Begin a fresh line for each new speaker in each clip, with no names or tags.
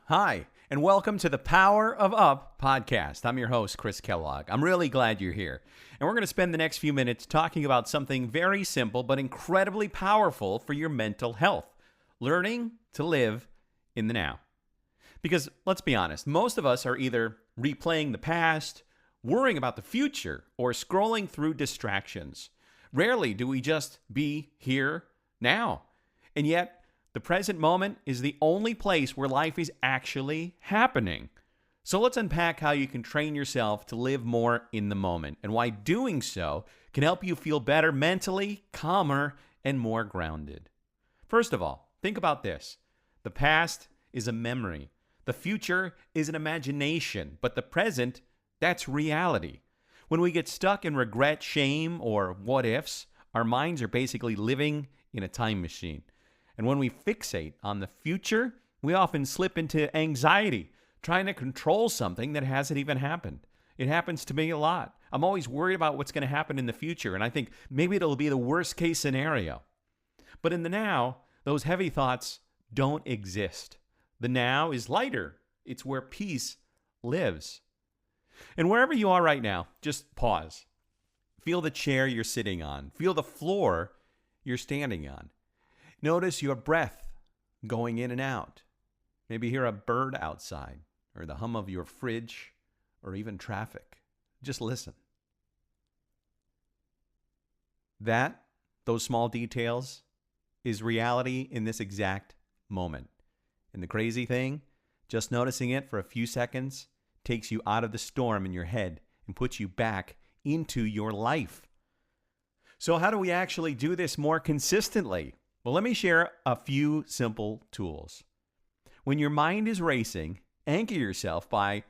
Hi, and welcome to the Power of Up podcast. I'm your host, Chris Kellogg. I'm really glad you're here. And we're going to spend the next few minutes talking about something very simple but incredibly powerful for your mental health: learning to live in the now. Because let's be honest, most of us are either replaying the past, worrying about the future, or scrolling through distractions. Rarely do we just be here now. And yet, the present moment is the only place where life is actually happening. So let's unpack how you can train yourself to live more in the moment and why doing so can help you feel better mentally, calmer, and more grounded. First of all, think about this. The past is a memory. The future is an imagination, but the present, that's reality. When we get stuck in regret, shame, or what ifs, our minds are basically living in a time machine. And when we fixate on the future, we often slip into anxiety, trying to control something that hasn't even happened. It happens to me a lot. I'm always worried about what's going to happen in the future, and I think maybe it'll be the worst case scenario. But in the now, those heavy thoughts don't exist. The now is lighter. It's where peace lives. And wherever you are right now, just pause. Feel the chair you're sitting on. Feel the floor you're standing on. Notice your breath going in and out. Maybe hear a bird outside, or the hum of your fridge, or even traffic. Just listen. Those small details, is reality in this exact moment. And the crazy thing, just noticing it for a few seconds takes you out of the storm in your head and puts you back into your life. So how do we actually do this more consistently? Well, let me share a few simple tools. When your mind is racing, anchor yourself by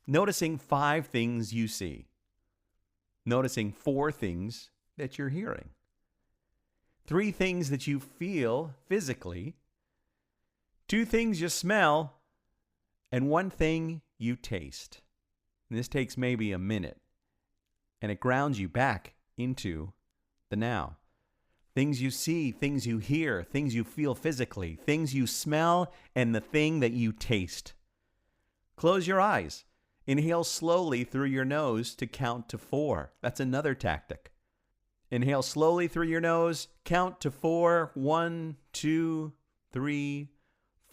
noticing 5 things you see, noticing 4 things that you're hearing, 3 things that you feel physically, 2 things you smell, and 1 thing you taste. And this takes maybe a minute, and it grounds you back into the now. Things you see, things you hear, things you feel physically, things you smell, and the thing that you taste. Close your eyes. Inhale slowly through your nose to count to 4. That's another tactic. Inhale slowly through your nose, count to 4. 1, 2, 3,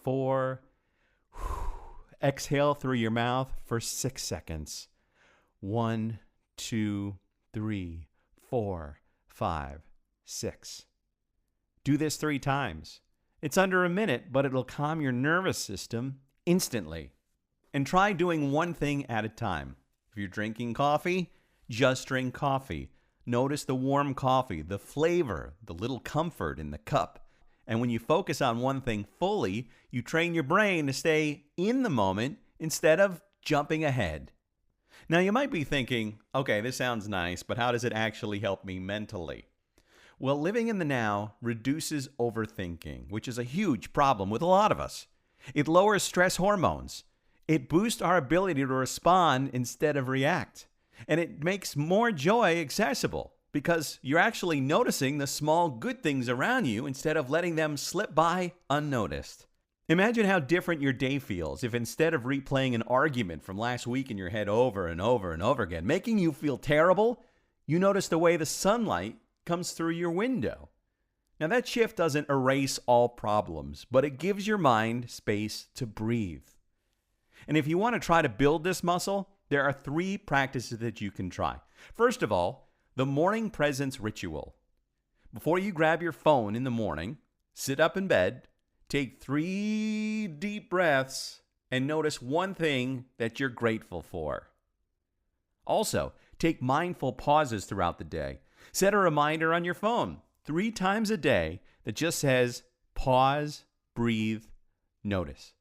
4. Exhale through your mouth for 6 seconds. 1, 2, 3, 4, 5, 6. Do this 3 times. It's under a minute, but it'll calm your nervous system instantly. And try doing 1 thing at a time. If you're drinking coffee, just drink coffee. Notice the warm coffee, the flavor, the little comfort in the cup. And when you focus on 1 thing fully, you train your brain to stay in the moment instead of jumping ahead. Now you might be thinking, okay, this sounds nice, but how does it actually help me mentally? Well, living in the now reduces overthinking, which is a huge problem with a lot of us. It lowers stress hormones. It boosts our ability to respond instead of react. And it makes more joy accessible because you're actually noticing the small good things around you instead of letting them slip by unnoticed. Imagine how different your day feels if instead of replaying an argument from last week in your head over and over and over again, making you feel terrible, you notice the way the sunlight comes through your window. Now that shift doesn't erase all problems, but it gives your mind space to breathe. And if you want to try to build this muscle, there are 3 practices that you can try. First of all, the morning presence ritual. Before you grab your phone in the morning, sit up in bed, take 3 deep breaths, and notice 1 thing that you're grateful for. Also, take mindful pauses throughout the day. Set a reminder on your phone 3 times a day that just says, pause, breathe, notice.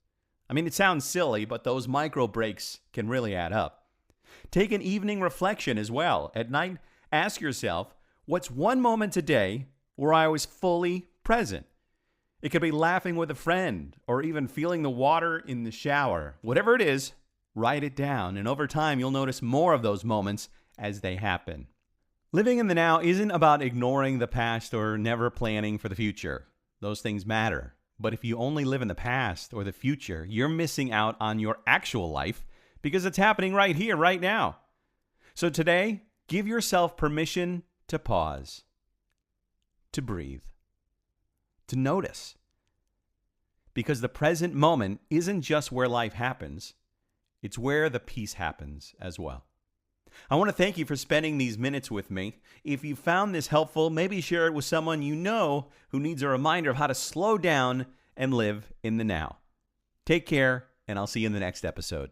I mean, it sounds silly, but those micro breaks can really add up. Take an evening reflection as well. At night, ask yourself, what's 1 moment today where I was fully present? It could be laughing with a friend or even feeling the water in the shower. Whatever it is, write it down, and over time, you'll notice more of those moments as they happen. Living in the now isn't about ignoring the past or never planning for the future. Those things matter. But if you only live in the past or the future, you're missing out on your actual life because it's happening right here, right now. So today, give yourself permission to pause, to breathe, to notice. Because the present moment isn't just where life happens, it's where the peace happens as well. I want to thank you for spending these minutes with me. If you found this helpful, maybe share it with someone you know who needs a reminder of how to slow down and live in the now. Take care, and I'll see you in the next episode.